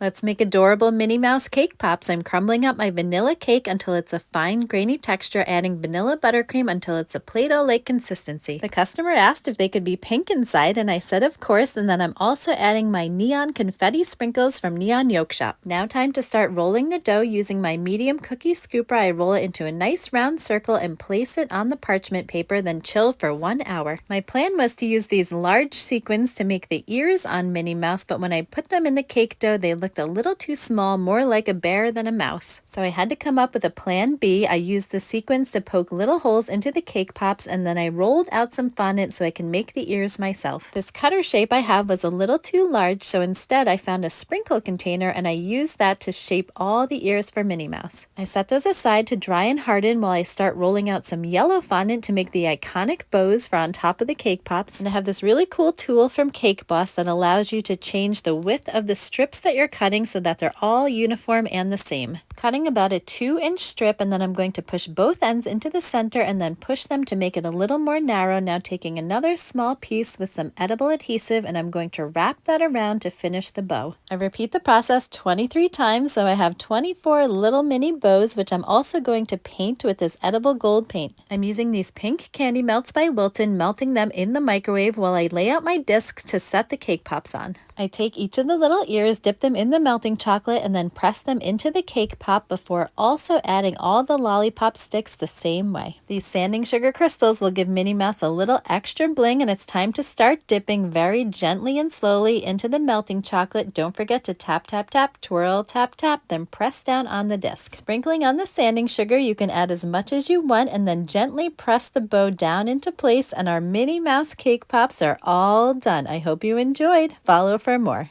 Let's make adorable Minnie Mouse cake pops. I'm crumbling up my vanilla cake until it's a fine grainy texture, adding vanilla buttercream until it's a Play-Doh-like consistency. The customer asked if they could be pink inside, and I said of course, and then I'm also adding my neon confetti sprinkles from Neon Yolk Shop. Now time to start rolling the dough. Using my medium cookie scooper, I roll it into a nice round circle and place it on the parchment paper, then chill for 1 hour. My plan was to use these large sequins to make the ears on Minnie Mouse, but when I put them in the cake dough, they looked a little too small, more like a bear than a mouse. So I had to come up with a plan B. I used the sequins to poke little holes into the cake pops, and then I rolled out some fondant so I can make the ears myself. This cutter shape I have was a little too large, so instead I found a sprinkle container and I used that to shape all the ears for Minnie Mouse. I set those aside to dry and harden while I start rolling out some yellow fondant to make the iconic bows for on top of the cake pops. And I have this really cool tool from Cake Boss that allows you to change the width of the strips that you're cutting so that they're all uniform and the same. Cutting about a 2-inch strip, and then I'm going to push both ends into the center and then push them to make it a little more narrow. Now taking another small piece with some edible adhesive, and I'm going to wrap that around to finish the bow. I repeat the process 23 times, so I have 24 little mini bows, which I'm also going to paint with this edible gold paint. I'm using these pink candy melts by Wilton, melting them in the microwave while I lay out my discs to set the cake pops on. I take each of the little ears, dip them in the melting chocolate, and then press them into the cake pop before also adding all the lollipop sticks the same way. These sanding sugar crystals will give Minnie Mouse a little extra bling, and it's time to start dipping very gently and slowly into the melting chocolate. Don't forget to tap, tap, tap, twirl, tap, tap, then press down on the disc. Sprinkling on the sanding sugar, you can add as much as you want, and then gently press the bow down into place, and our Minnie Mouse cake pops are all done. I hope you enjoyed. Follow for more.